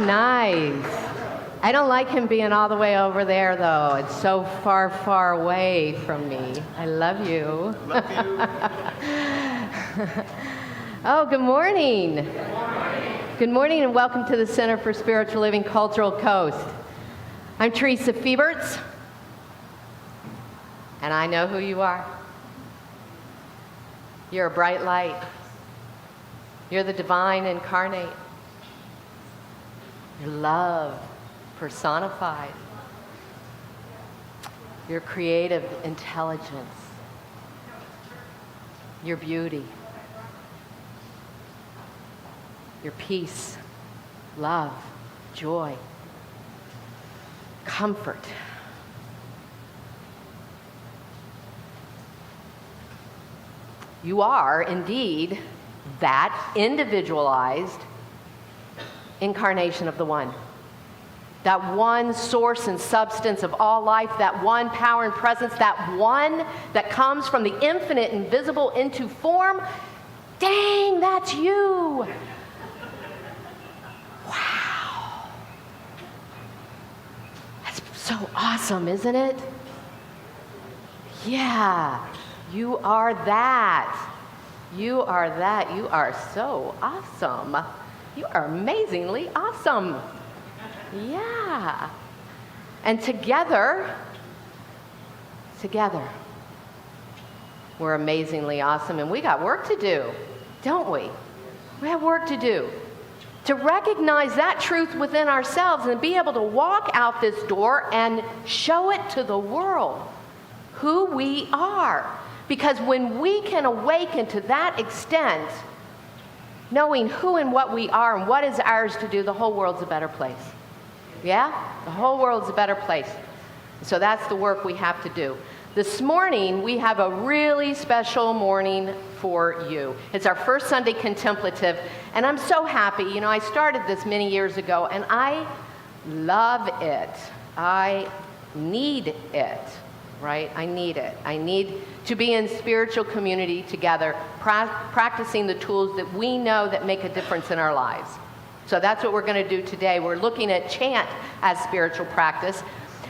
nice. I don't like him being all the way over there, though. It's so far, far away from me. I love you. Love you. Oh, good morning. Good morning. Good morning and welcome to the Center for Spiritual Living Cultural Coast. I'm Teresa Fieberts, and I know who you are. You're a bright light. You're the divine incarnate. You're love personified. Your creative intelligence. Your beauty. Your peace, love, joy, comfort. You are indeed that individualized incarnation of the One. That one source and substance of all life, that one power and presence, that one that comes from the infinite invisible into form. Dang, that's you. Wow. That's so awesome, isn't it? Yeah, you are that. You are that. You are so awesome. You are amazingly awesome. Yeah. And together, we're amazingly awesome. And we got work to do, don't we? We have work to do. To recognize that truth within ourselves and be able to walk out this door and show it to the world who we are. Because when we can awaken to that extent, knowing who and what we are and what is ours to do, the whole world's a better place. Yeah? The whole world's a better place. So that's the work we have to do. This morning, we have a really special morning for you. It's our first Sunday Contemplative, and I'm so happy. You know, I started this many years ago, and I love it. I need it, right? I need it. I need to be in spiritual community together, practicing the tools that we know that make a difference in our lives. So that's what we're going to do today. We're looking at chant as spiritual practice.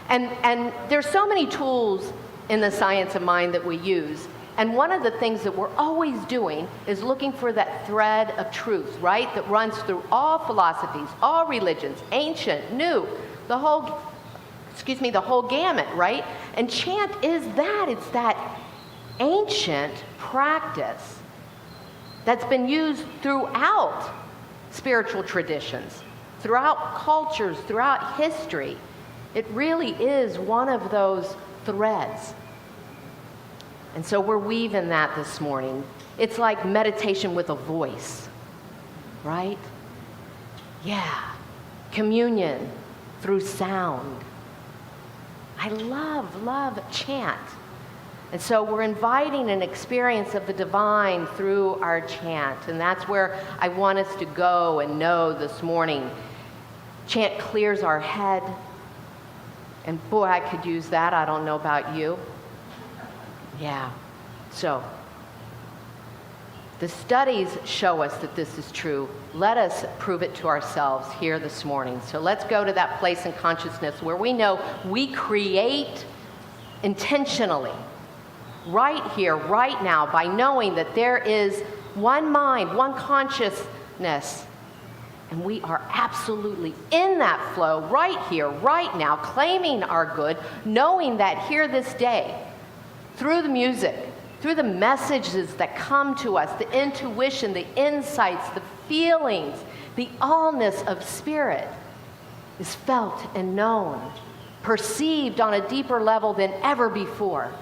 And there's so many tools in the science of mind that we use. And one of the things that we're always doing is looking for that thread of truth, right? That runs through all philosophies, all religions, ancient, new, the whole gamut, right? And chant is that. It's that ancient practice that's been used throughout spiritual traditions, throughout cultures, throughout history. It really is one of those threads. And so we're weaving that this morning. It's like meditation with a voice, right? Yeah. Communion through sound. I love chant. And so we're inviting an experience of the divine through our chant. And that's where I want us to go and know this morning. Chant clears our head. And boy, I could use that. I don't know about you. Yeah. So the studies show us that this is true. Let us prove it to ourselves here this morning. So let's go to that place in consciousness where we know we create intentionally, right here, right now, by knowing that there is one mind, one consciousness, and we are absolutely in that flow right here, right now, claiming our good, knowing that here this day, through the music, through the messages that come to us, the intuition, the insights, the feelings, the allness of spirit is felt and known, perceived on a deeper level than ever before.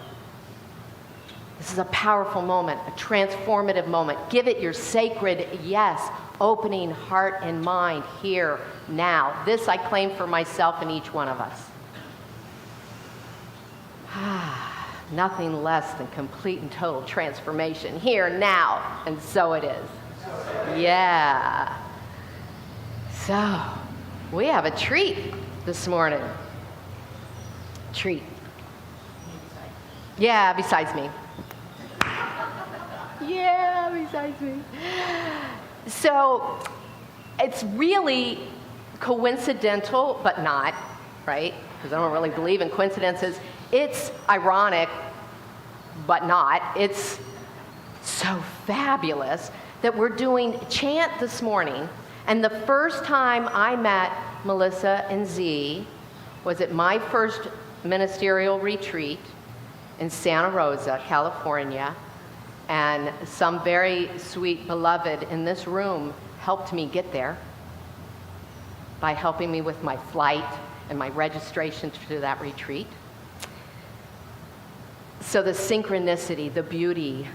This is a powerful moment, a transformative moment. Give it your sacred yes, opening heart and mind here, now. This I claim for myself and each one of us. Nothing less than complete and total transformation here, now, and so it is. Yeah. So, we have a treat this morning. Treat. Yeah, besides me. Yeah, besides me. So it's really coincidental, but not, right? Because I don't really believe in coincidences. It's ironic, but not. It's so fabulous that we're doing Chant this morning. And the first time I met Melissa and Z was at my first ministerial retreat in Santa Rosa, California. And some very sweet beloved in this room helped me get there by helping me with my flight and my registration to that retreat. So the synchronicity, the beauty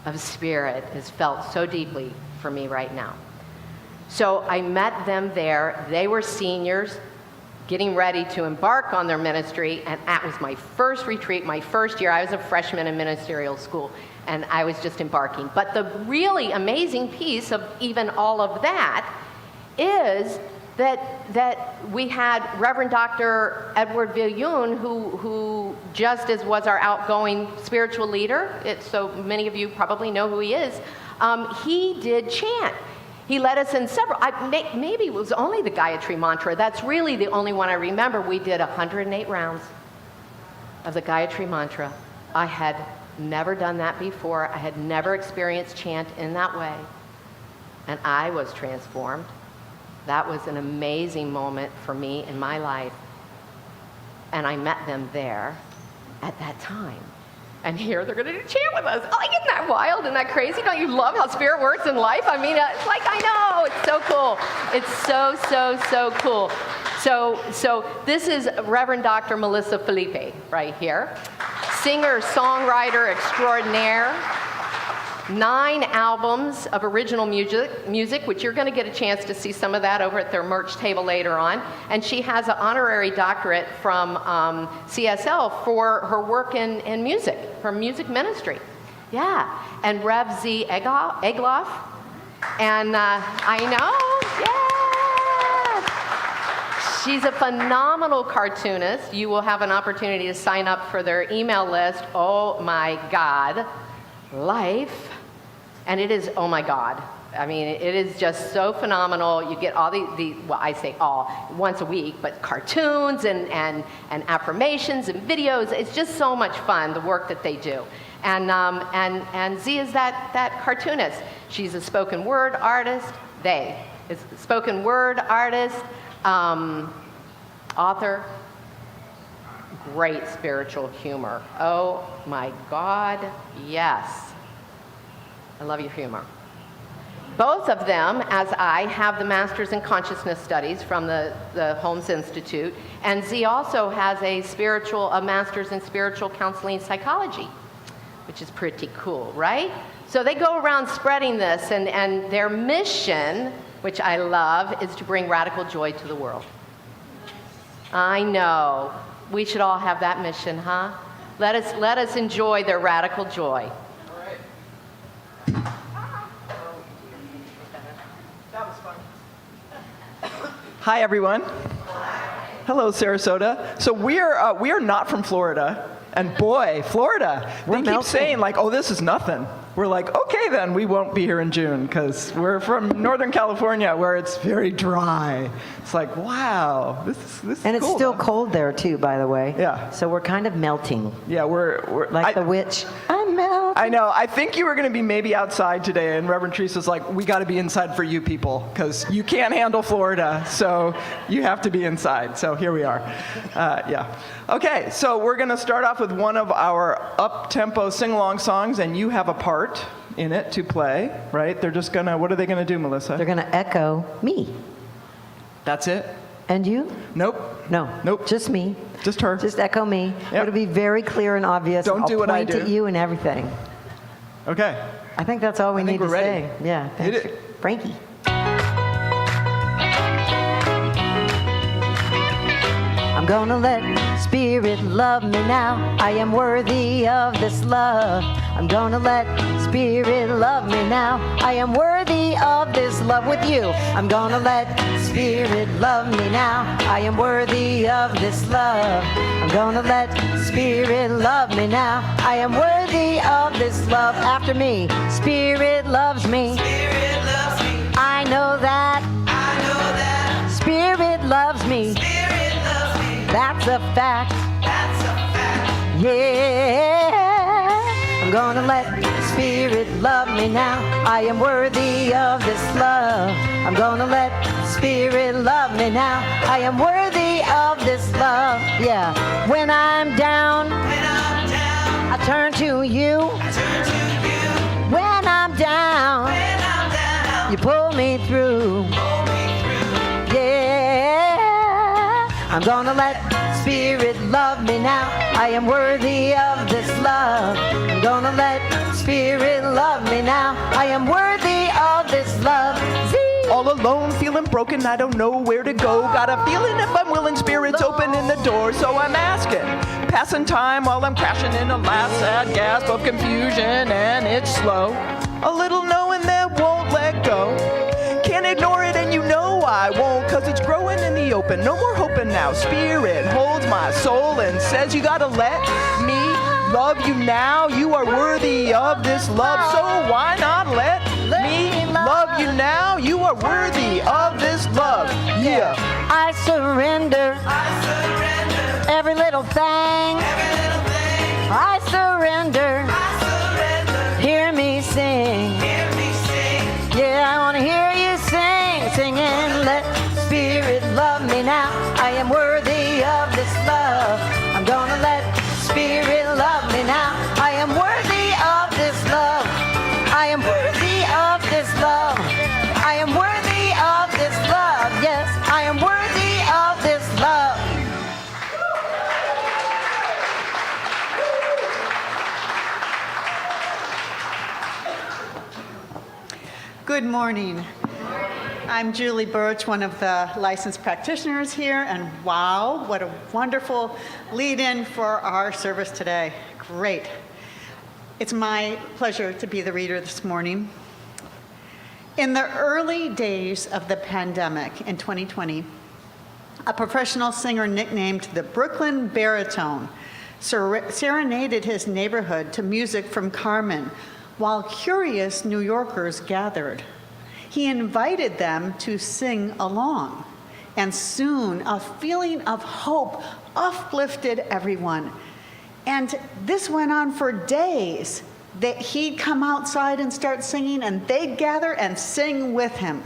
of spirit is felt so deeply for me right now. So I met them there. They were seniors getting ready to embark on their ministry, and that was my first retreat, my first year. I was a freshman in ministerial school, and I was just embarking. But the really amazing piece of even all of that is that we had Reverend Dr. Edward Viljoen, who just as was our outgoing spiritual leader, so many of you probably know who he is, he did Chant. He led us in several, maybe it was only the Gayatri Mantra. That's really the only one I remember. We did 108 rounds of the Gayatri Mantra. I had never done that before. I had never experienced Chant in that way. And I was transformed. That was an amazing moment for me in my life. And I met them there at that time. And here they're going to do Chant with us. Oh, isn't that wild? Isn't that crazy? Don't you love how spirit works in life? I mean, it's like, I know. It's so cool. It's so, so, so cool. So this is Reverend Dr. Melissa Felipe right here. Singer, songwriter extraordinaire. 9 albums of original music, which you're going to get a chance to see some of that over at their merch table later on. And she has an honorary doctorate from CSL for her work in music, her music ministry. Yeah, and Rev Z Egloff. And I know, yeah. She's a phenomenal cartoonist. You will have an opportunity to sign up for their email list. Oh my God. Life, and it is, oh my God. I mean, it is just so phenomenal. You get all well, I say all, once a week, but cartoons and affirmations and videos. It's just so much fun, the work that they do. And Z is that cartoonist. She's a spoken word artist. Is a spoken word artist, author, great spiritual humor. Oh my God, yes. I love your humor. Both of them, as I, have the Master's in Consciousness Studies from the Holmes Institute, and Z also has a Master's in Spiritual Counseling Psychology, which is pretty cool, right? So they go around spreading this, and their mission, which I love, is to bring radical joy to the world. I know. We should all have that mission, huh? Let us enjoy their radical joy. All right. That was fun. Hi, everyone. Hi. Hello, Sarasota. So we are not from Florida, and boy, Florida. They keep saying like, "Oh, this is nothing." We're like, okay, then we won't be here in June because we're from Northern California where it's very dry. It's like, wow, this is and cool, it's still man. cold there too, by the way. Yeah. So we're kind of melting. Yeah, we're like the witch. I'm melting. I know. I think you were going to be maybe outside today, and Reverend Teresa's like, we got to be inside for you people because you can't handle Florida, so you have to be inside. So here we are. Yeah. Okay, so we're going to start off with one of our up-tempo sing-along songs, and you have a part in it to play, right? They're just going to, what are they going to do, Melissa? They're going to echo me. That's it? And you? Nope. No. Nope. Just me. Just her. Just echo me. Yep. It'll be very clear and obvious. Don't do what I do. I'll point at you and everything. Okay. I think that's all we need to ready. say. Yeah. Hit Thanks, it. Frankie. I'm gonna let Spirit love me now. I am worthy of this love. I'm gonna let Spirit love me now. I am worthy of this love with you. I'm gonna let Spirit love me now. I am worthy of this love. I'm gonna let Spirit love me now. I am worthy of this love. After me, Spirit loves me. Spirit loves me. I know that. I know that. Spirit loves me. That's a fact. Yeah. I'm gonna let Spirit love me now. I am worthy of this love. I'm gonna let Spirit love me now. I am worthy of this love. Yeah. When I'm down, I turn to you. When I'm down, you pull me through. Yeah. I'm gonna let Spirit love me now. I am worthy of this love. I'm gonna let Spirit love me now. I am worthy of this love. All alone, feeling broken, I don't know where to go. Got a feeling if I'm willing, Spirit's opening the door. So I'm asking, passing time while I'm crashing in a last sad gasp of confusion, and it's slow. A little knowing that won't let go. Can't ignore it, and you know I won't, cause it's growing in the open. No more hoping now. Spirit holds my soul and says you gotta let me love you now. You are worthy of this love, so why not let me love you now? You are worthy of this love. Yeah. I surrender every little thing. I surrender. Hear me sing. Yeah, I want to hear you sing, singing, let Spirit love me now. I am worthy of this love. I'm gonna let Spirit love me now. I am worthy of this love. I am worthy of this love. I am worthy of this love. Yes, I am worthy of this love. Good morning. I'm Julie Birch, one of the licensed practitioners here, and wow, what a wonderful lead-in for our service today. Great. It's my pleasure to be the reader this morning. In the early days of the pandemic in 2020, a professional singer nicknamed the Brooklyn Baritone serenaded his neighborhood to music from Carmen, while curious New Yorkers gathered. He invited them to sing along, and soon a feeling of hope uplifted everyone. And this went on for days, that he'd come outside and start singing, and they'd gather and sing with him.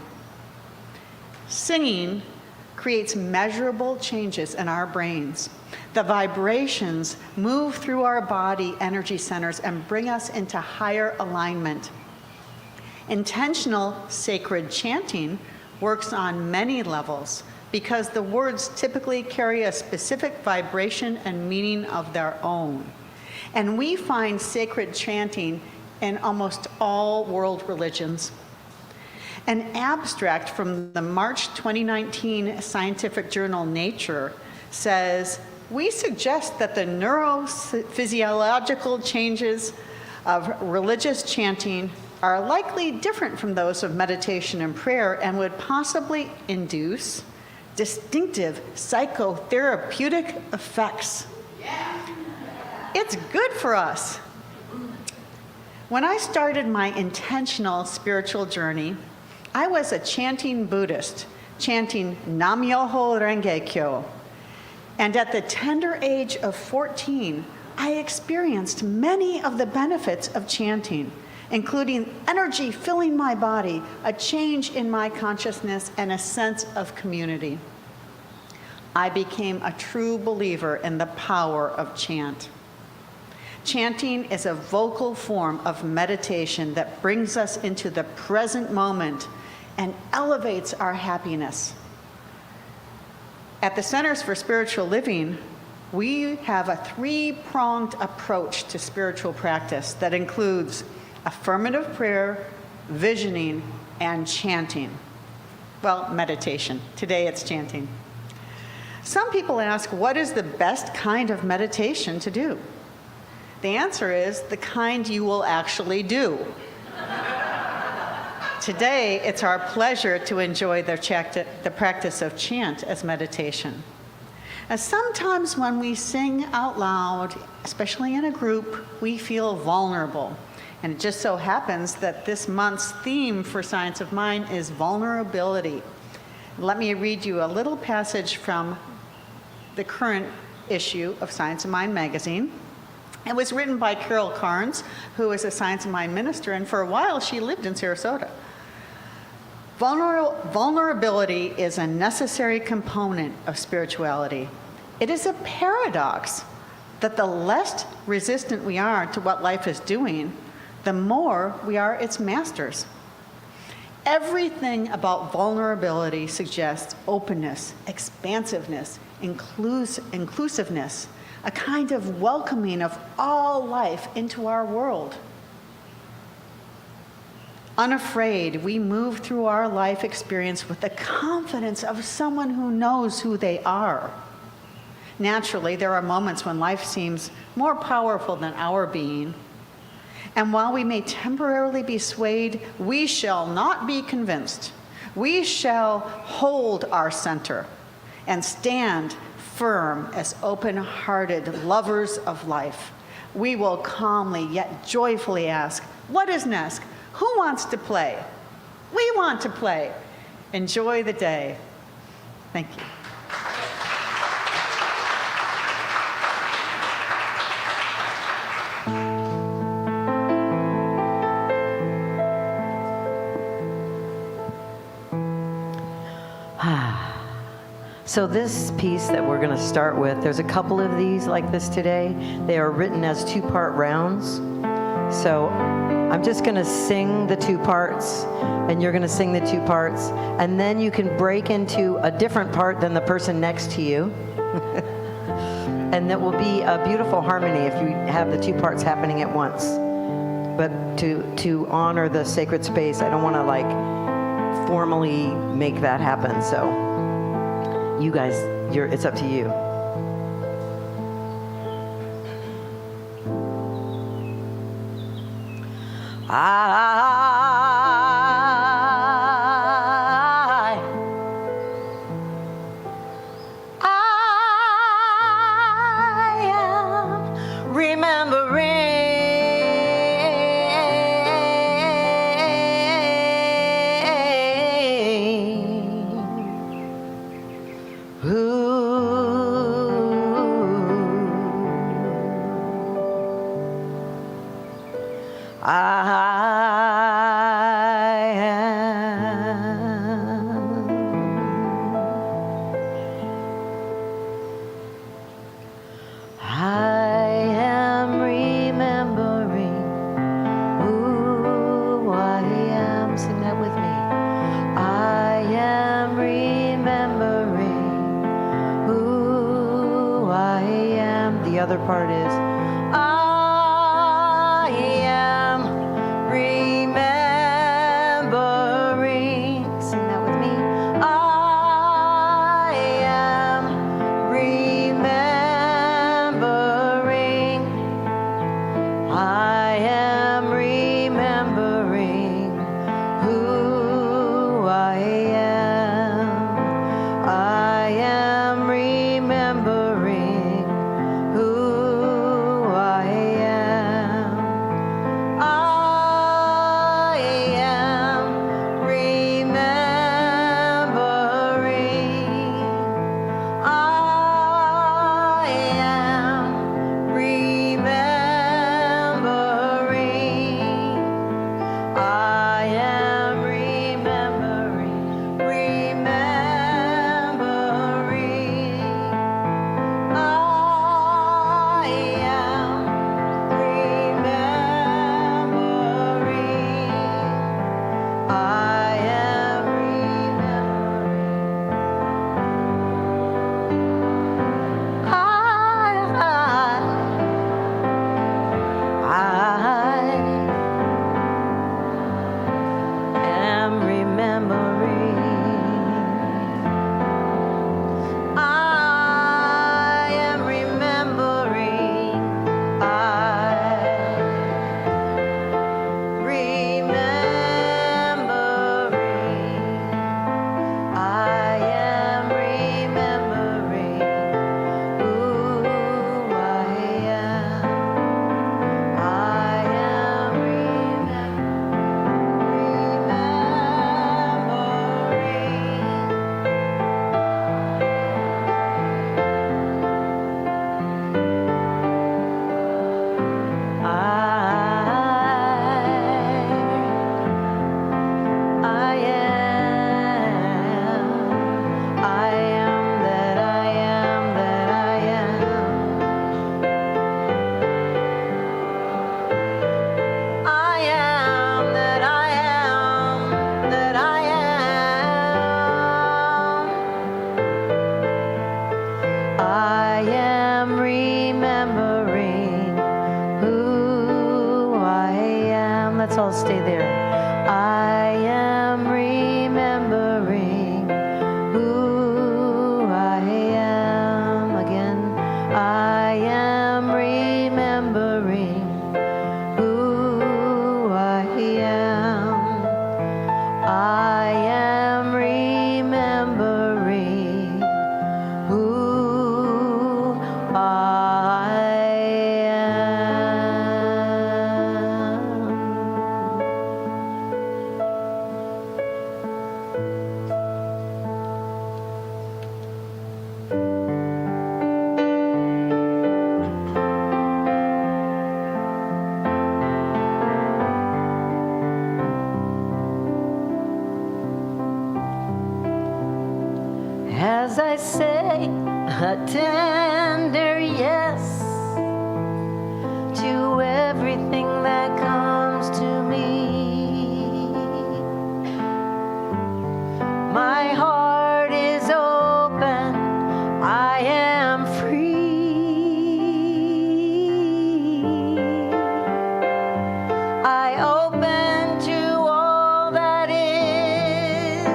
Singing creates measurable changes in our brains. The vibrations move through our body energy centers and bring us into higher alignment. Intentional sacred chanting works on many levels because the words typically carry a specific vibration and meaning of their own. And we find sacred chanting in almost all world religions. An abstract from the March 2019 scientific journal Nature says, we suggest that the neurophysiological changes of religious chanting are likely different from those of meditation and prayer and would possibly induce distinctive psychotherapeutic effects. It's good for us. When I started my intentional spiritual journey, I was a chanting Buddhist, chanting Nam-myoho Renge-kyo. And at the tender age of 14, I experienced many of the benefits of chanting, including energy filling my body, a change in my consciousness, and a sense of community. I became a true believer in the power of chant. Chanting is a vocal form of meditation that brings us into the present moment and elevates our happiness. At the Centers for Spiritual Living, we have a three-pronged approach to spiritual practice that includes affirmative prayer, visioning, and chanting. Well, meditation. Today it's chanting. Some people ask, what is the best kind of meditation to do? The answer is the kind you will actually do. Today, it's our pleasure to enjoy the practice of chant as meditation. As sometimes when we sing out loud, especially in a group, we feel vulnerable. And it just so happens that this month's theme for Science of Mind is vulnerability. Let me read you a little passage from the current issue of Science and Mind magazine. It was written by Carol Carnes, who is a Science and Mind minister, and for a while she lived in Sarasota. Vulnerability is a necessary component of spirituality. It is a paradox that the less resistant we are to what life is doing, the more we are its masters. Everything about vulnerability suggests openness, expansiveness, inclusiveness, a kind of welcoming of all life into our world. Unafraid, we move through our life experience with the confidence of someone who knows who they are. Naturally, there are moments when life seems more powerful than our being. And while we may temporarily be swayed, we shall not be convinced. We shall hold our center and stand firm as open-hearted lovers of life. We will calmly yet joyfully ask, what is next? Who wants to play? We want to play. Enjoy the day. Thank you. So this piece that we're going to start with, there's a couple of these like this today. They are written as two-part rounds. So I'm just going to sing the two parts, and you're going to sing the two parts, and then you can break into a different part than the person next to you. And that will be a beautiful harmony if you have the two parts happening at once. But to honor the sacred space, I don't want to like formally make that happen. So you guys, it's up to you. I am remembering who I am remembering who I am. Sing that with me. I am remembering who I am. The other part is I am remembering. Sing that with me. I am remembering. I am remembering who I am. I am remembering who I let's all stay there. I am remembering who I am again. I am remembering who I am. I am remembering who I as I say a tender yes to everything that comes to me. My heart is open, I am free. I open to all that is.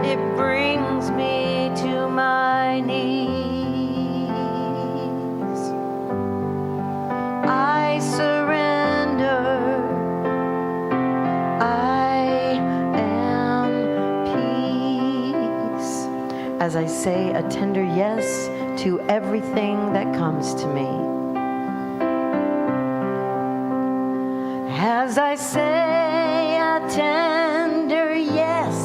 It brings me to my knees. I surrender. I am peace. As I say a tender yes to everything that comes to me. As I say a tender yes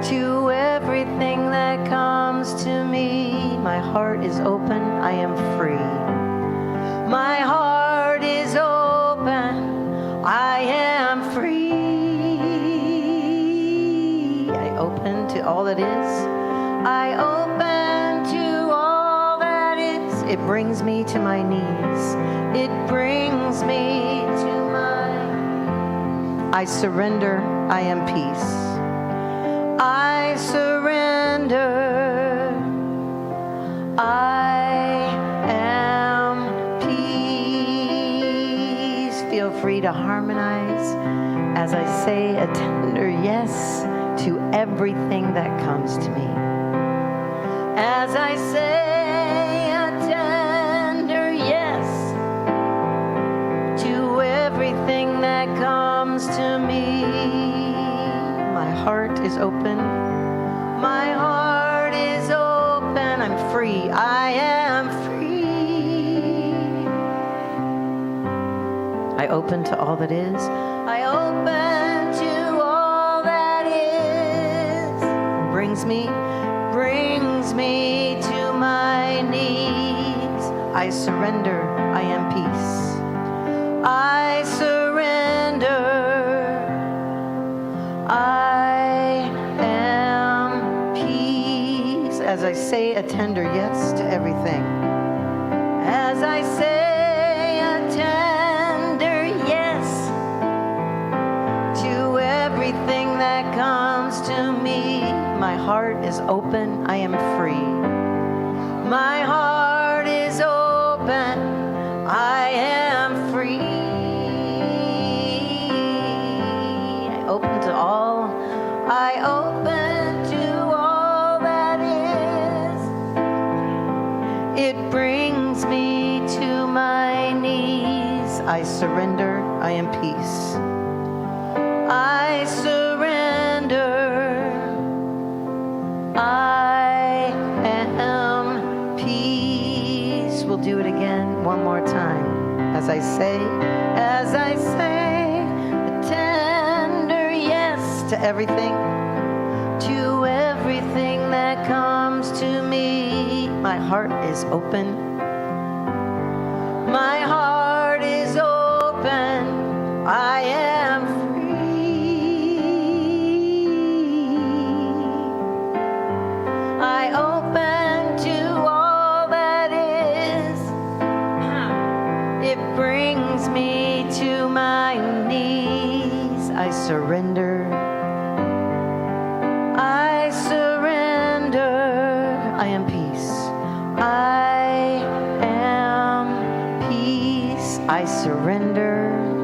to everything that comes to me. My heart is open, I am free. My heart is open, I am free. I open to all that is. I open to all that is. It brings me to my knees. It brings me to my... I surrender, I am peace. I surrender. I am peace. Feel free to harmonize as I say a tender yes to everything that comes to me. As I say a tender yes to everything that comes to me. My heart is open. My heart is open. I'm free. I am free. I open to all that is. I open to all that is. Brings me to my knees. I surrender. I am peace. I surrender. I am peace. As I say a tender yes to everything. As I say a tender yes to everything that comes to me. My heart is open, I am free. My heart is open, I am free. I open to all. I open to all that is. It brings me to my knees. I surrender, I am peace. I surrender. I am peace. We'll do it again one more time. As I say a tender yes to everything that comes to me. My heart is open. My heart is open. I am free. I open to all that is. It brings me to my knees. I surrender. I surrender. I am peace. I am peace. I surrender.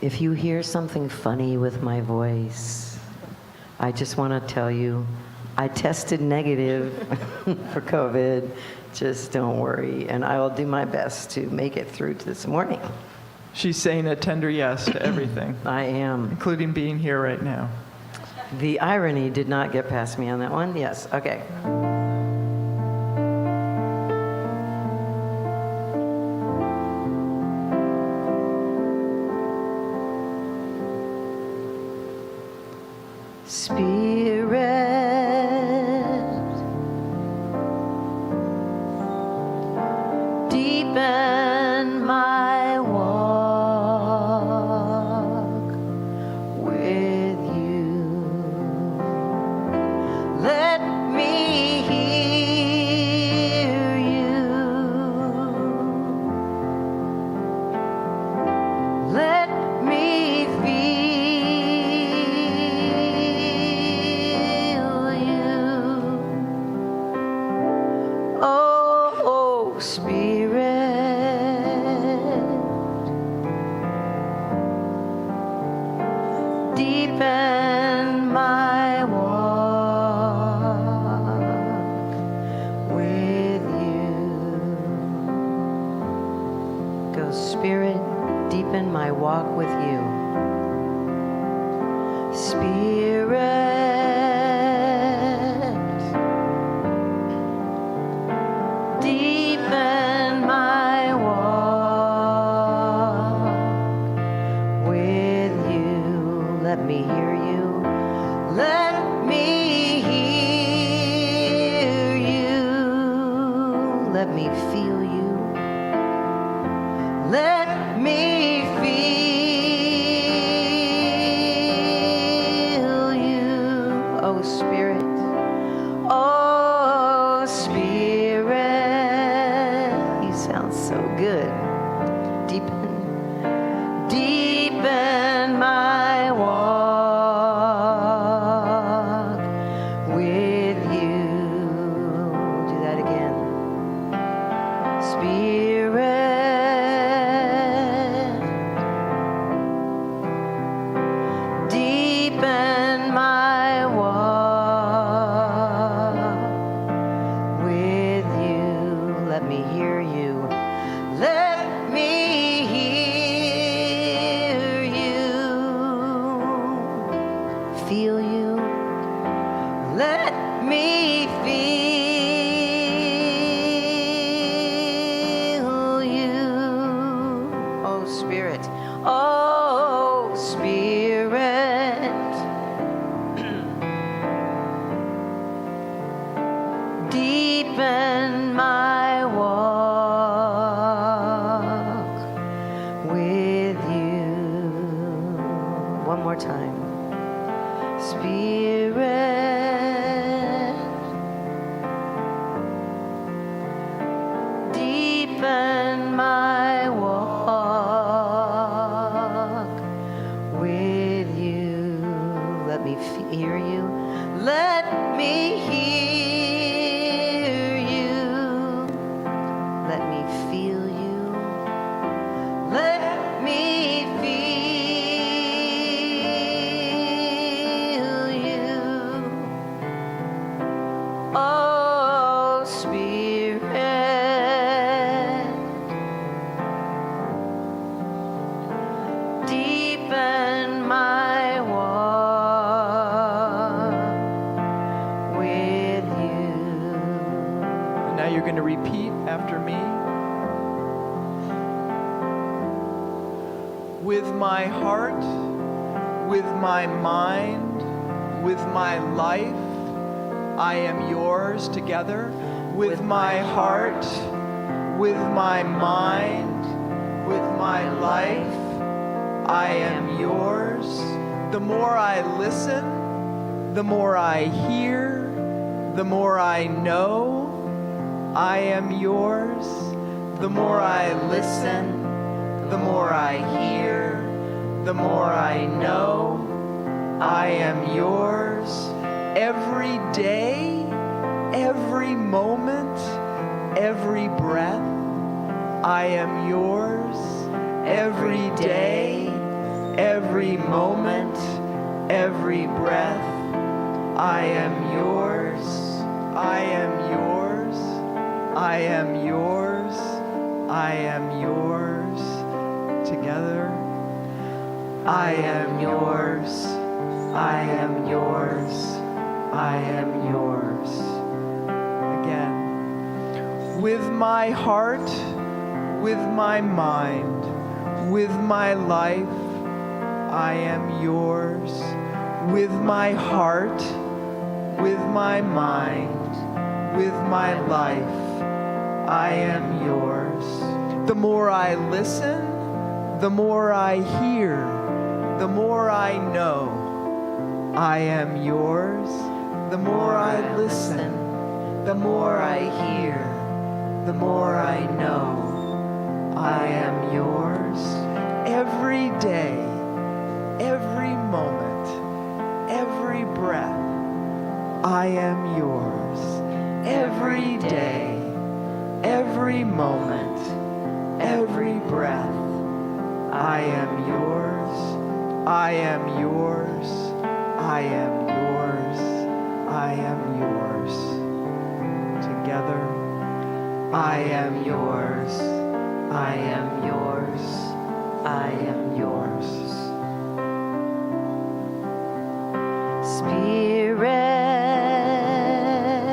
If you hear something funny with my voice, I just want to tell you, I tested negative for COVID. Just don't worry, and I will do my best to make it through to this morning. She's saying a tender yes to everything, I am. including being here right now. The irony did not get past me on that one. Yes, okay. Spirit, deepen my walk with you. Let me hear you. Let me feel you. Oh, Spirit, deepen my walk with you. Go, Spirit, deepen my walk with you. Spirit, deepen my walk with you. Let me hear you. Let me hear you. Let me feel you. Let me feel you. Oh, Spirit. Oh, Spirit. You sound so good. Deepen my walk with you. Do that again. Spirit, deepen my walk with you. Let me hear you. Let me hear you. Feel you. Let me feel you. Oh, Spirit. Oh, Spirit. Deepen my walk with you. One more time. Spirit, deepen my walk with you. Let me hear you. Let me hear you. Let me feel you. Let me feel you. Oh, Spirit, deepen my walk with you. And now you're going to repeat after me. With my heart, with my mind, with my life, I am yours together. With my heart, with my mind, with my life, I am yours. The more I listen, the more I hear, the more I know, I am yours. The more I listen, the more I hear, the more I know, I am yours. Every day, every moment, every breath, I am yours. Every day, every moment, every breath. I am yours, I am yours, I am yours, I am yours. Together. I am yours, I am yours, I am yours. Again. With my heart, with my mind, with my life, I am yours. With my heart, with my mind, with my life, I am yours. The more I listen, the more I hear, the more I know I am yours. The more I listen, the more I hear, the more I know I am yours. Every day, every moment, every breath, I am yours. Every day, every moment, every breath, I am yours, I am yours, I am yours, I am yours. Together, I am yours, I am yours, I am yours.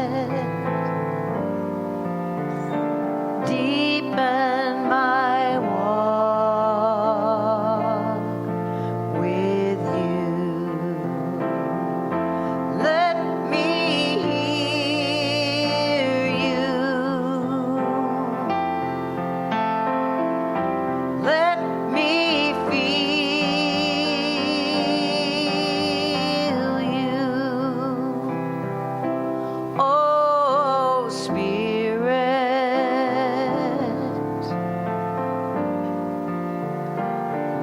Spirit, deepen my walk with you. Let me hear you. Let me feel you. Oh, Spirit,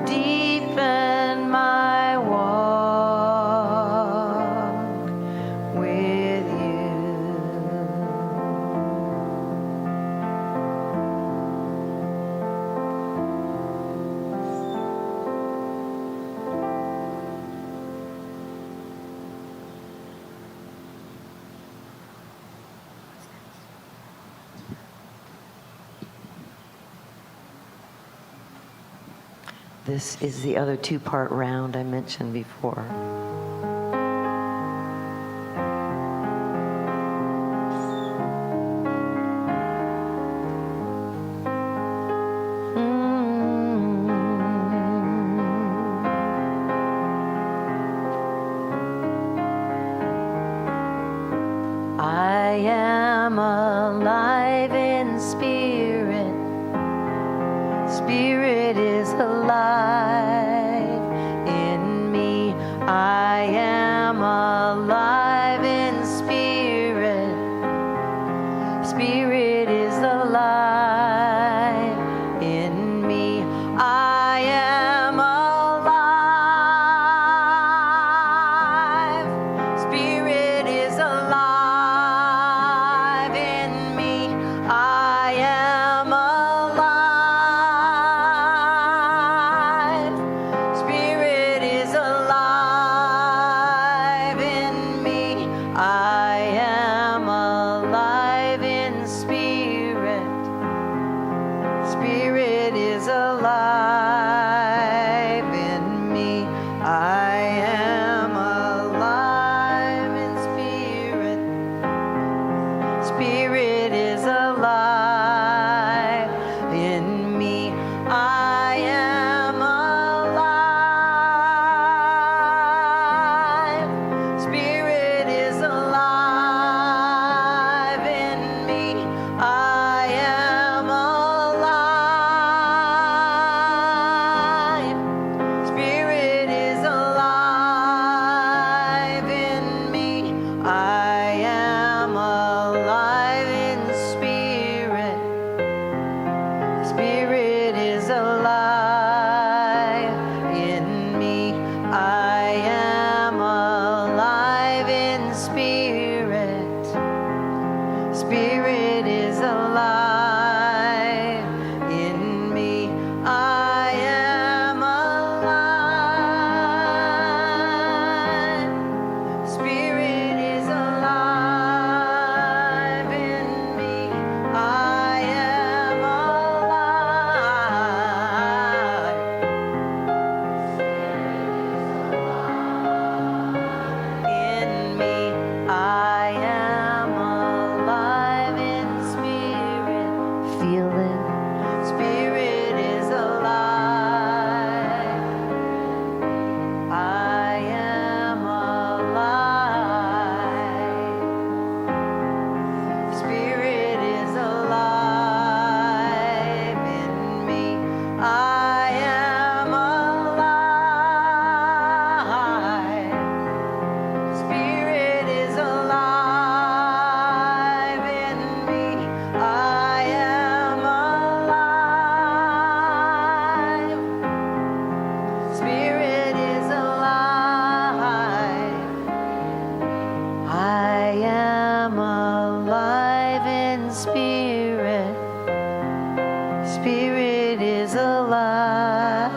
deepen my walk with you. This is the other two-part round I mentioned before. I am alive in spirit. Spirit is alive in me. I am alive in spirit. Spirit is alive in me. I am alive. Spirit is alive in me. I am alive. Spirit is alive in me. I am alive in spirit. Spirit is alive in me. I am alive in spirit. Spirit is alive in me. I am alive. Spirit is alive in me. I am alive. Spirit is alive in me. I am alive in spirit. Spirit is alive in me. I am alive in spirit. Spirit is alive in me. I am alive. feel it. Spirit is alive. I am alive. Spirit is alive in me. I am alive. Spirit is alive in me. I am alive. Spirit is alive. I am alive in spirit. Spirit is alive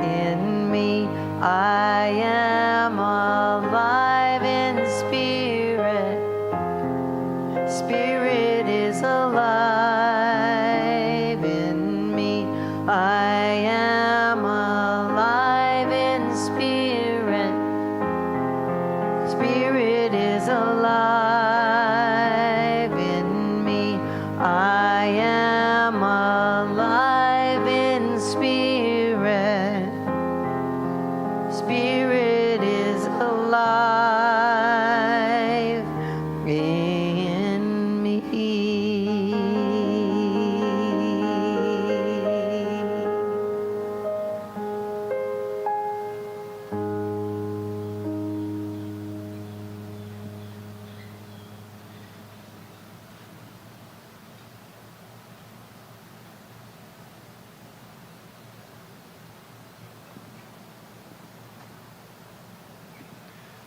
in me. I am alive in spirit. Spirit is alive in me. I am alive in spirit. Spirit is alive in me. I am alive in spirit. Spirit is alive in me.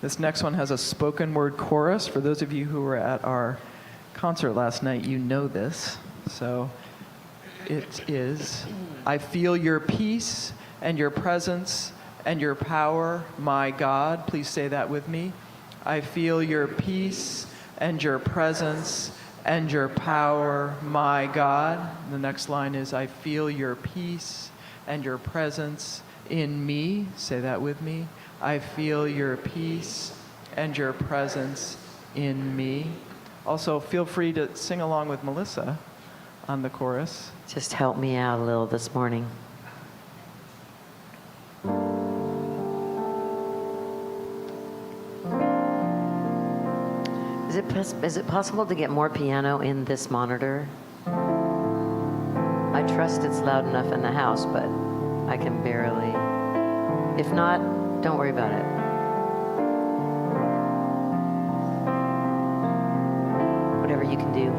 This next one has a spoken word chorus. For those of you who were at our concert last night, you know this. So it is, I feel your peace and your presence and your power, my God. Please say that with me. I feel your peace and your presence and your power, my God. The next line is, I feel your peace and your presence in me. Say that with me. I feel your peace and your presence in me. Also, feel free to sing along with Melissa on the chorus. Just help me out a little this morning. Is it possible to get more piano in this monitor? I trust it's loud enough in the house, but I can barely. If not, don't worry about it. Whatever you can do.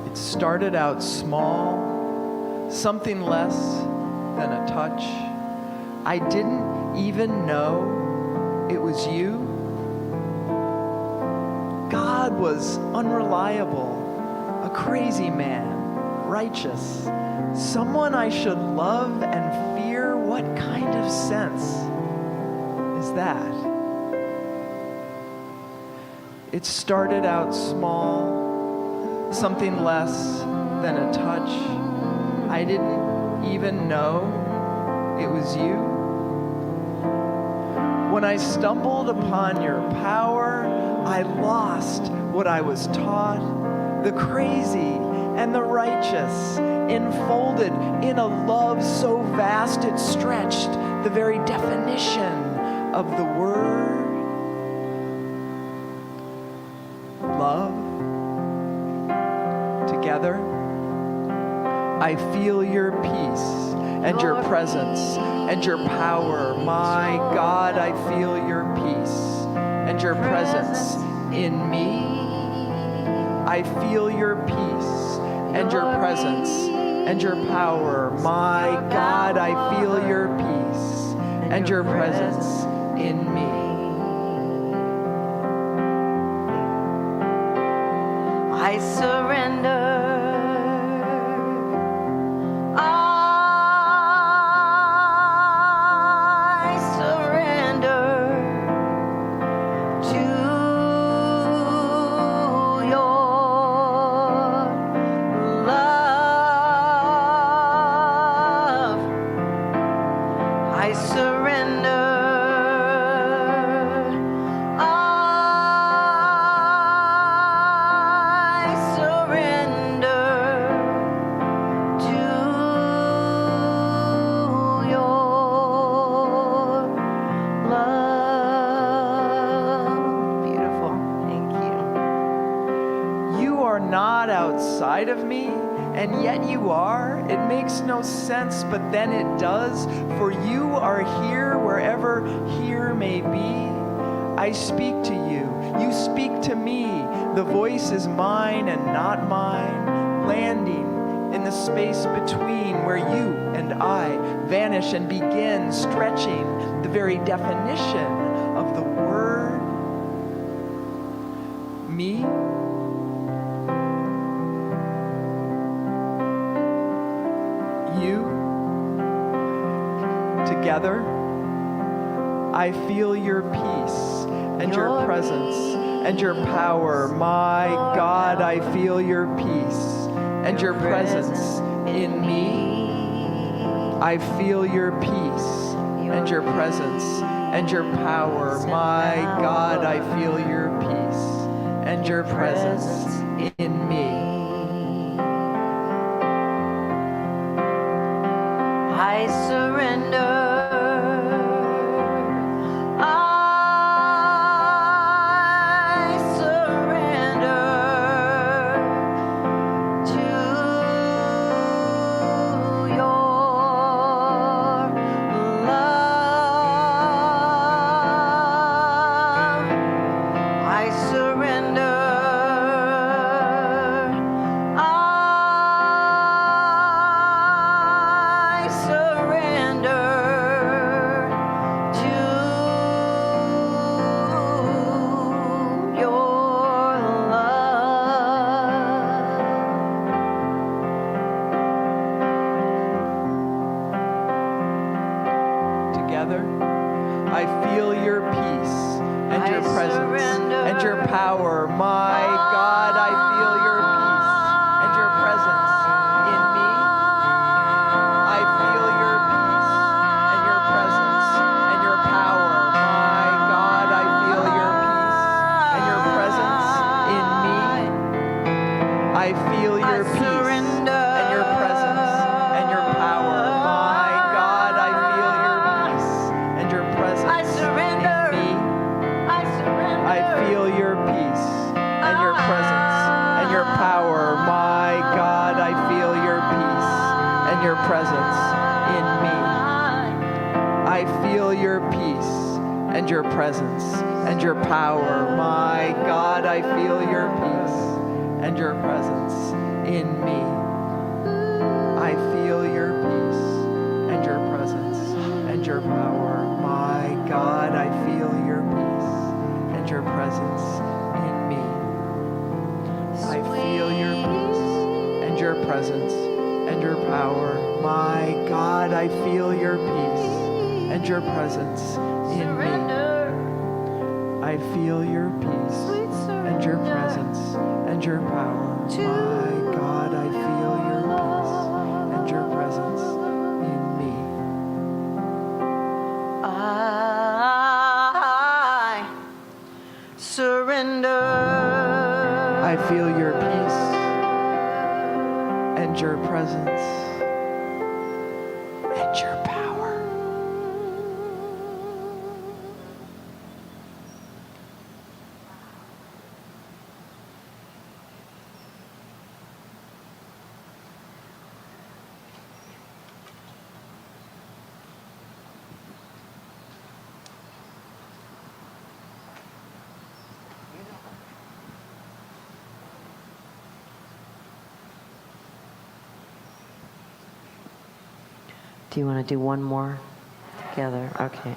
It started out small, something less than a touch. I didn't even know it was you. God was unreliable, a crazy man, righteous, someone I should love and fear. What kind of sense is that? It started out small, something less than a touch. I didn't even know it was you. When I stumbled upon your power, I lost what I was taught. The crazy and the righteous, enfolded in a love so vast it stretched the very definition of the word. Love. Together, I feel your peace and your presence and your power. My God, I feel your peace and your presence in me. I feel your peace and your presence and your power. My God, I feel your peace and your presence in me. I surrender. I surrender. not outside of me, and yet you are. It makes no sense, but then it does, for you are here wherever here may be. I speak to you, you speak to me. The voice is mine and not mine, landing in the space between where you and I vanish and begin, stretching the very definition of the word me. You. Together, I feel your peace and your presence and your power. My God, I feel your peace and your presence in me. I feel your peace and your presence and your power. My God, I feel your peace and your presence in me. I surrender. I feel your peace and your presence and your power. My God, I feel your peace and your presence in me. I feel your peace and your presence and your power. My God, I feel your peace and your presence in me. I feel your peace and your presence and your power. My God, I feel your peace and your presence in me. I feel your peace and your presence and your power. My God, I feel your peace and your presence in me. I feel your peace and your presence and your power. My God, I feel your peace and your presence in me. I feel your peace and your presence and your power. My God, I feel your peace and your presence in me. I feel your peace and your presence and your power. My God, I feel your peace and your presence in me. I feel your peace and your presence and your power. My God, I feel your peace and your presence in me. I surrender. I feel your peace and your presence and your power. Do you want to do one more together? Okay.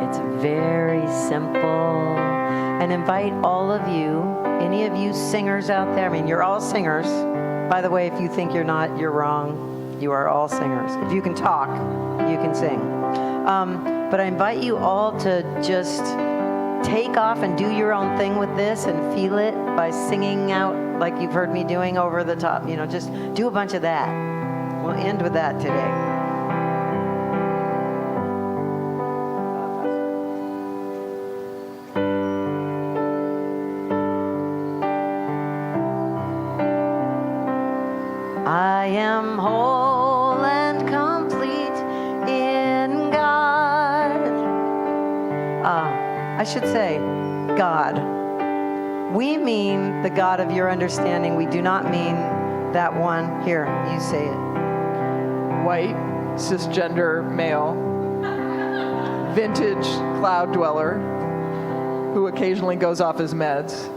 It's very simple. And invite all of you, any of you singers out there, I mean, you're all singers. By the way, if you think you're not, you're wrong. You are all singers. If you can talk, you can sing. But I invite you all to just take off and do your own thing with this and feel it by singing out like you've heard me doing over the top. You know, just do a bunch of that. We'll end with that today. I am whole and complete in God. I should say, God. We mean the God of your understanding. We do not mean that one. Here, you say it. White, cisgender male, vintage cloud dweller, who occasionally goes off his meds.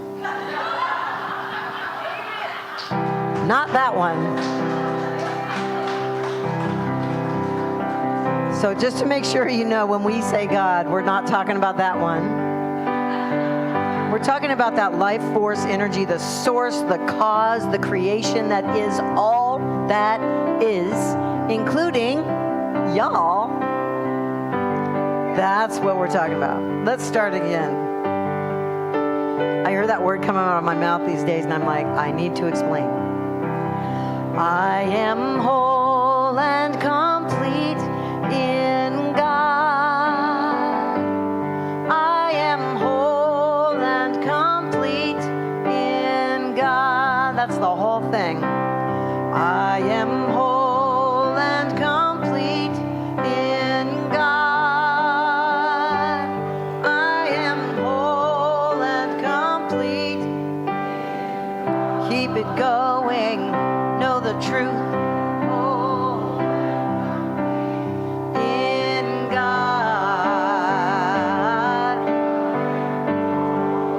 Not that one. So just to make sure you know, when we say God, we're not talking about that one. We're talking about that life force energy, the source, the cause, the creation that is all that is, including y'all. That's what we're talking about. Let's start again. I hear that word coming out of my mouth these days, and I'm like, I need to explain. I am whole and complete in God. I am whole and complete in God. That's the whole thing. I am whole and complete in God. I am whole and complete. Keep it going. Know the truth. In God,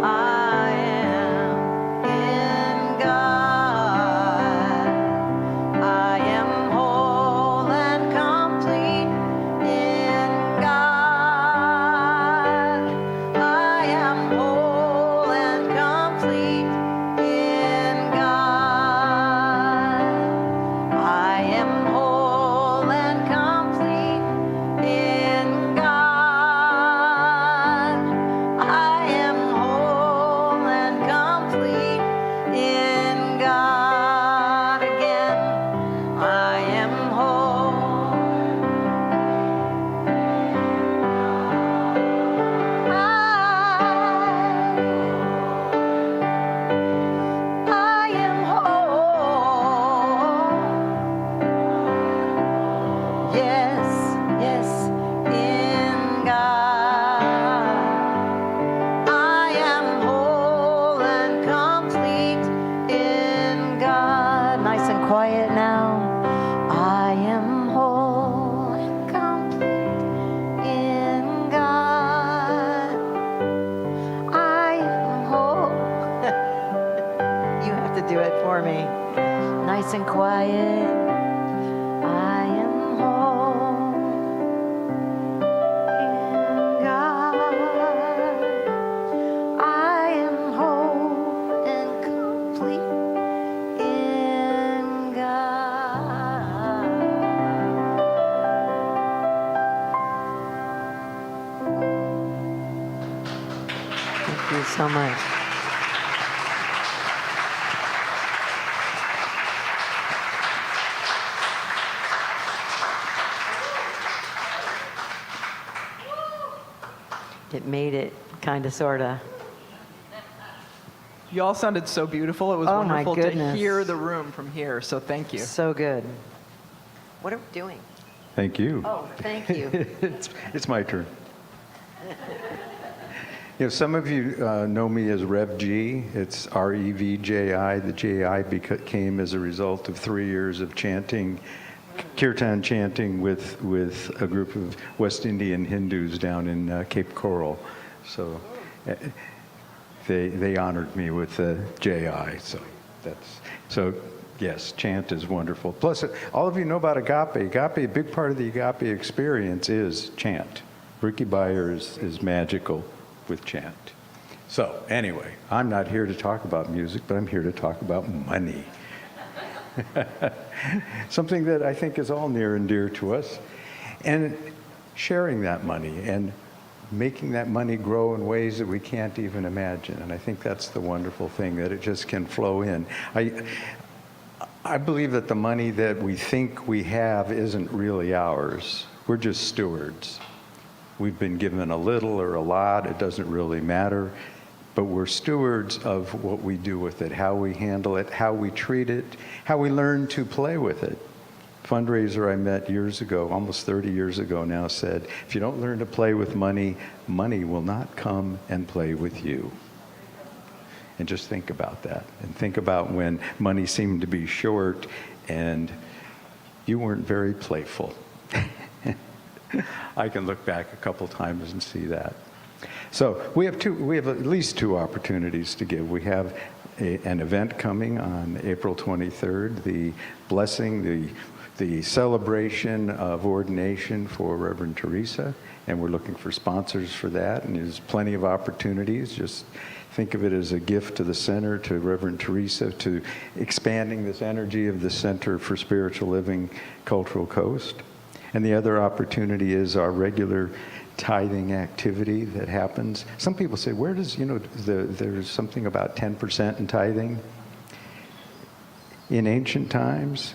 I am in God. I am whole and complete in God. I am whole and complete in God. I am whole and complete in God. I am whole and complete in God. Again, I am whole. I am whole. Yes, yes, in God. I am whole and complete in God. Nice and quiet now. I am whole and complete in God. I am whole. You have to do it for me. Nice and quiet. I am whole in God. I am whole and complete in God. Thank you so much. It made it, kind of, sort of. You all sounded so beautiful. It was Oh, my wonderful to goodness. hear the room from here, so thank you. So good. What are we doing? Thank you. Oh, thank you. It's my turn. Some of you know me as Rev G. It's R-E-V-J-I. The J-I came as a result of 3 years of chanting, kirtan chanting with a group of West Indian Hindus down in Cape Coral. So they honored me with the J-I. So yes, chant is wonderful. Plus, all of you know about agape. Agape, a big part of the agape experience is chant. Ricky Byer is magical with chant. So anyway, I'm not here to talk about music, but I'm here to talk about money. Something that I think is all near and dear to us. And sharing that money and making that money grow in ways that we can't even imagine. And I think that's the wonderful thing, that it just can flow in. I believe that the money that we think we have isn't really ours. We're just stewards. We've been given a little or a lot, it doesn't really matter, but we're stewards of what we do with it, how we handle it, how we treat it, how we learn to play with it. fundraiser I met years ago, almost 30 years ago now, said, if you don't learn to play with money, money will not come and play with you. And just think about that. And think about when money seemed to be short and you weren't very playful. I can look back a couple times and see that. So we have at least two opportunities to give. We have an event coming on April 23rd, the blessing, the celebration of ordination for Reverend Teresa, and we're looking for sponsors for that, and there's plenty of opportunities. Just think of it as a gift to the center, to Reverend Teresa, to expanding this energy of the Center for Spiritual Living Cultural Coast. And the other opportunity is our regular tithing activity that happens. Some people say, where does, there's something about 10% in tithing. In ancient times,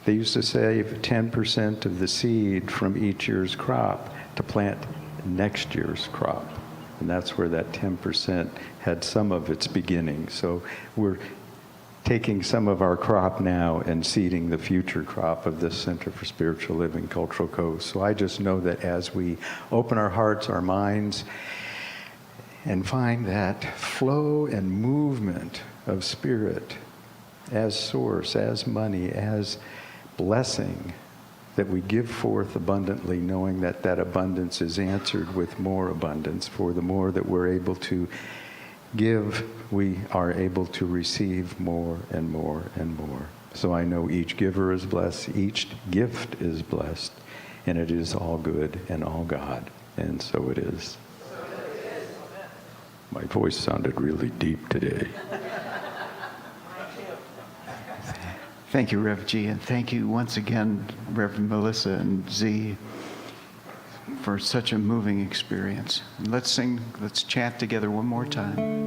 they used to save 10% of the seed from each year's crop to plant next year's crop. And that's where that 10% had some of its beginning. So we're taking some of our crop now and seeding the future crop of this Center for Spiritual Living Cultural Coast. So I just know that as we open our hearts, our minds, and find that flow and movement of spirit as source, as money, as blessing, that we give forth abundantly, knowing that that abundance is answered with more abundance. For the more that we're able to give, we are able to receive more and more and more. So I know each giver is blessed, each gift is blessed, and it is all good and all God. And so it is. My voice sounded really deep today. Thank you, Rev G, and thank you once again, Reverend Melissa and Z, for such a moving experience. Let's chant together one more time.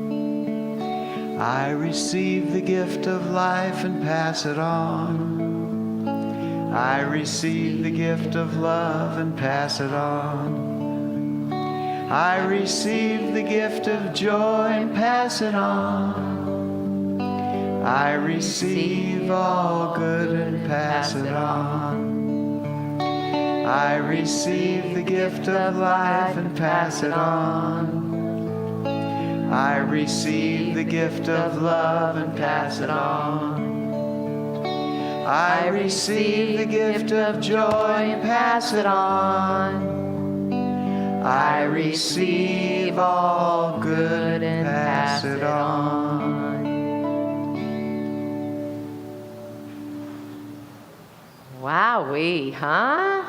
I receive the gift of life and pass it on. I receive the gift of love and pass it on. I receive the gift of joy and pass it on. I receive all good and pass it on. I receive the gift of life and pass it on. I receive the gift of love and pass it on. I receive the gift of joy and pass it on. I receive all good and pass it on. Wowee, huh?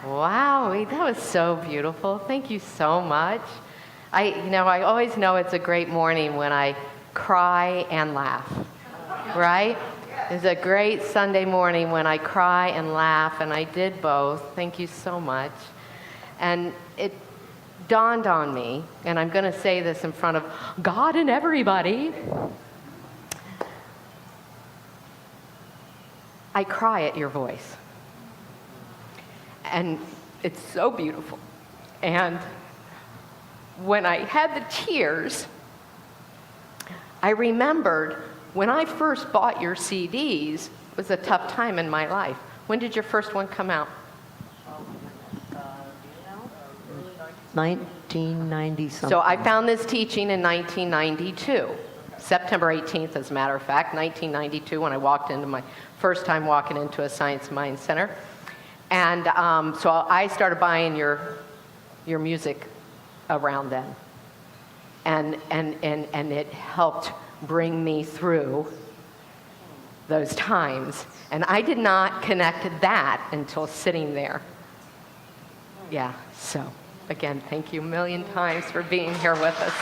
Wowee, that was so beautiful. Thank you so much. I always know it's a great morning when I cry and laugh, right? It's a great Sunday morning when I cry and laugh, and I did both. Thank you so much. And it dawned on me, and I'm going to say this in front of God and everybody, I cry at your voice. And it's so beautiful. And when I had the tears, I remembered when I first bought your CDs, it was a tough time in my life. When did your first one come out? 1990 something. So I found this teaching in 1992, September 18th, as a matter of fact, 1992, when I walked into my first time walking into a Science Mind Center. And so I started buying your music around then. And it helped bring me through those times. And I did not connect that until sitting there. Yeah, so again, thank you a million times for being here with us.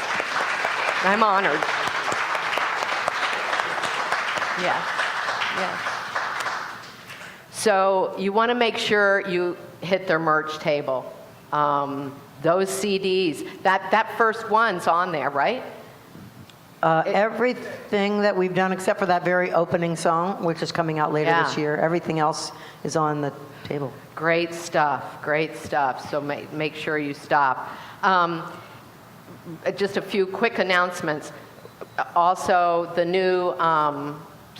I'm honored. Yeah. So you want to make sure you hit their merch table. Those CDs, that first one's on there, right? Everything that we've done except for that very opening song, which is coming out later this year, everything else is on the table. Great stuff, great stuff. So make sure you stop. Just a few quick announcements. Also, the new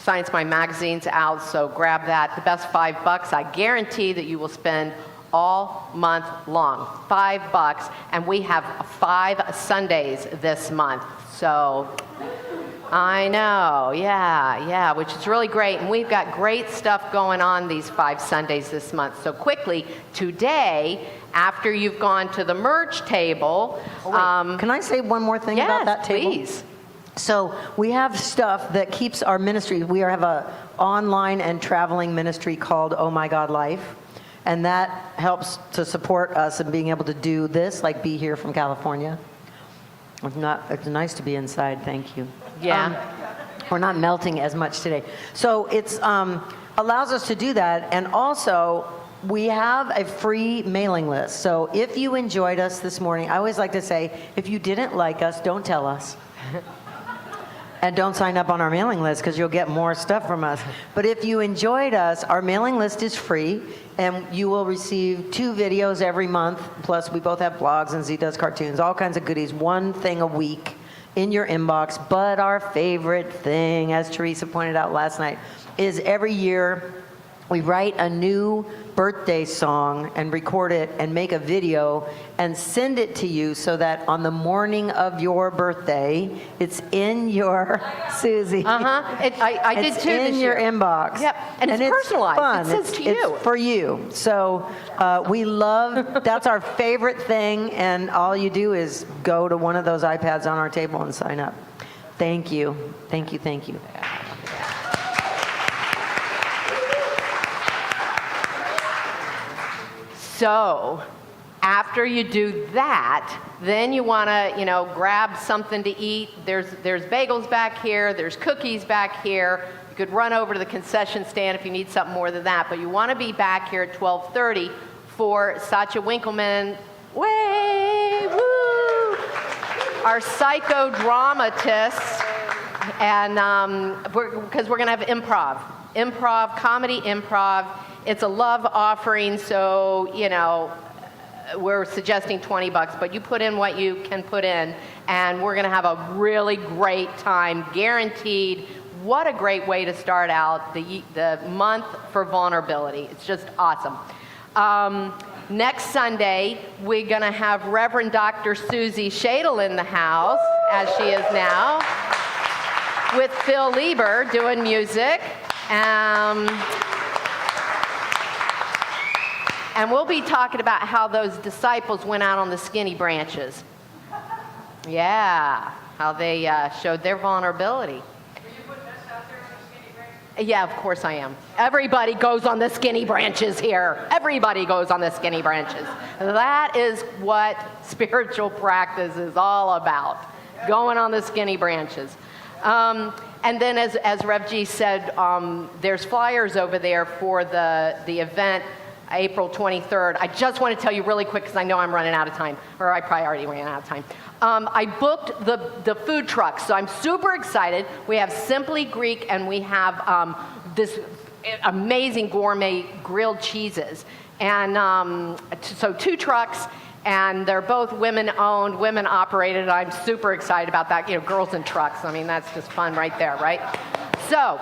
Science Mind magazine's out, so grab that. The best $5, I guarantee that you will spend all month long. $5, and we have 5 Sundays this month. So I know, yeah, which is really great. And we've got great stuff going on these 5 Sundays this month. So quickly, today, after you've gone to the merch table. Can I say one more thing about that table? Yes, please. So we have stuff that keeps our ministry. We have an online and traveling ministry called Oh My God Life. And that helps to support us in being able to do this, like be here from California. It's nice to be inside, thank you. Yeah. We're not melting as much today. So it's allows us to do that. And also, we have a free mailing list. So if you enjoyed us this morning, I always like to say, if you didn't like us, don't tell us. And don't sign up on our mailing list because you'll get more stuff from us. But if you enjoyed us, our mailing list is free, and you will receive 2 videos every month. Plus, we both have blogs, and Z does cartoons, all kinds of goodies, 1 thing a week in your inbox. But our favorite thing, as Teresa pointed out last night, is every year we write a new birthday song and record it and make a video and send it to you so that on the morning of your birthday, it's in your, Susie. I did It's too in this your year. inbox. Yep, and it's personalized. Fun. It says to you. It's for you. So we love, that's our favorite thing, and all you do is go to one of those iPads on our table and sign up. Thank you. Thank you, thank you. So after you do that, then you want to, grab something to eat. There's bagels back here. There's cookies back here. You could run over to the concession stand if you need something more than that. But you want to be back here at 12:30 for Satya Winkleman. Way, woo! Our psychodramatists. And because we're going to have improv, comedy improv. It's a love offering, so, we're suggesting $20, but you put in what you can put in, and we're going to have a really great time, guaranteed. What a great way to start out the month for vulnerability. It's just awesome. Next Sunday, we're going to have Reverend Dr. Susie Shadle in the house, as she is now, with Phil Lieber doing music. And we'll be talking about how those disciples went out on the skinny branches. Yeah, how they showed their vulnerability. Were you putting us out there on the skinny branches? Yeah, of course I am. Everybody goes on the skinny branches here. Everybody goes on the skinny branches. That is what spiritual practice is all about, going on the skinny branches. And then as Rev G said, there's flyers over there for the event, April 23rd. I just want to tell you really quick because I know I'm running out of time, or I probably already ran out of time. I booked the food trucks, so I'm super excited. We have Simply Greek, and we have this amazing gourmet grilled cheeses. And so 2 trucks, and they're both women-owned, women-operated. I'm super excited about that. Girls in trucks. I mean, that's just fun right there, right? So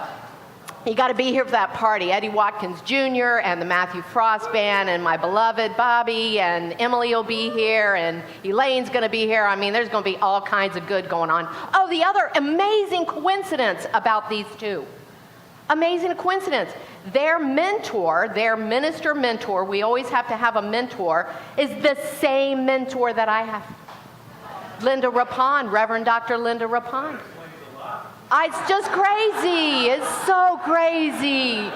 you got to be here for that party. Eddie Watkins Jr. and the Matthew Frost Band, and my beloved Bobby and Emily will be here, and Elaine's going to be here. I mean, there's going to be all kinds of good going on. Oh, the other amazing coincidence about these 2. Amazing coincidence. Their mentor, their minister mentor, we always have to have a mentor, is the same mentor that I have. Linda Rapon, Reverend Dr. Linda Rapon. It's just crazy. It's so crazy.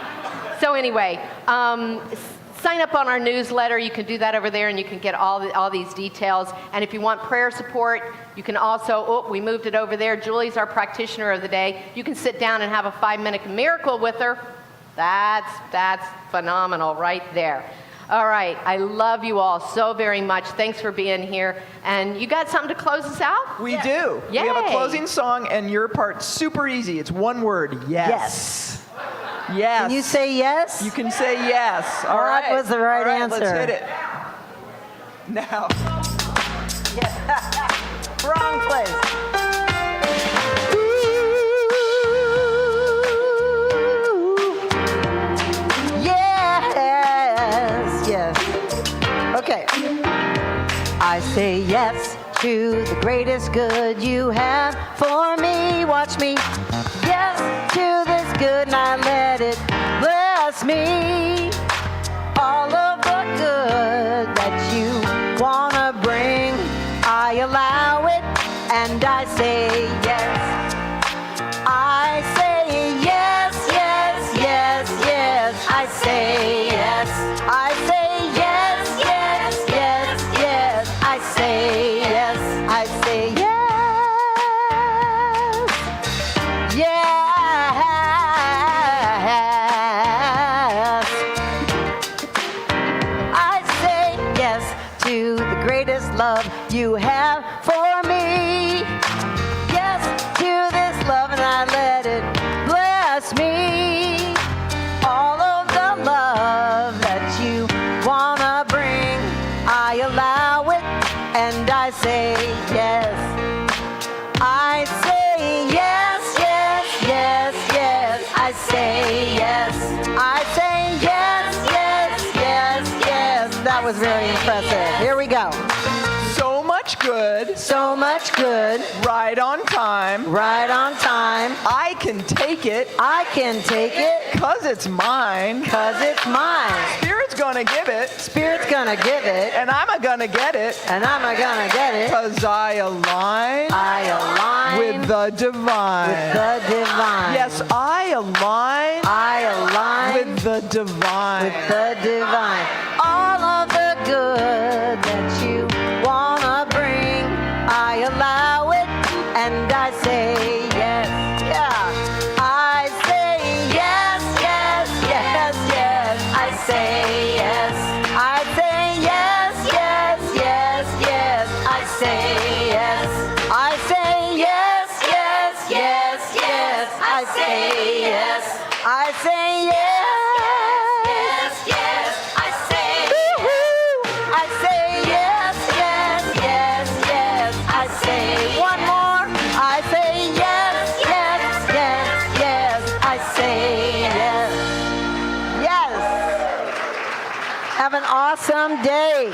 So anyway, sign up on our newsletter. You can do that over there, and you can get all these details. And if you want prayer support, you can also, we moved it over there. Julie's our practitioner of the day. You can sit down and have a 5-minute miracle with her. That's phenomenal right there. All right, I love you all so very much. Thanks for being here. And you got something to close us out? We do. Yay. We have a closing song, and your part's super easy. It's one word, yes. Yes. Can you say yes? You can say yes. All right. That was the right All right, answer. Let's hit it. Now. Wrong place. I say yes to the greatest good you have for me. Watch me. Yes to this good, and I let it bless me. All of the good that you wanna bring, I allow it, and I say yes. I say yes, yes, yes, yes. I say yes. I say yes, yes, yes, yes. I say yes. I say yes. Yes. I say yes to the greatest love you have for me. Yes to this love, and I let it bless me. All of the love that you wanna bring, I allow it, and I say yes. I say yes, yes, yes, yes. I say yes. I say yes, yes, yes, yes. That was very impressive. Here we go. So much good, So much good, right on time. right on time. I can take it, I can take it, 'cause it's mine. 'cause it's mine. Spirit's gonna give it, Spirit's gonna give it, and I'm gonna get it, and I'm gonna get it. 'cause I align I align with the divine. with the divine. Yes, I align I align with the divine. with the divine. All of the good that you wanna bring, I allow it, and I say yes. Yeah. I say yes, yes, yes, yes. I say yes. I say yes, yes, yes, yes. I say yes. I say yes, yes, yes, yes. I say yes. I say yes. Yes, yes, I say yes. I say yes, yes, yes, yes. I say one more. I say yes, yes, yes, yes. I say yes. Yes. Have an awesome day.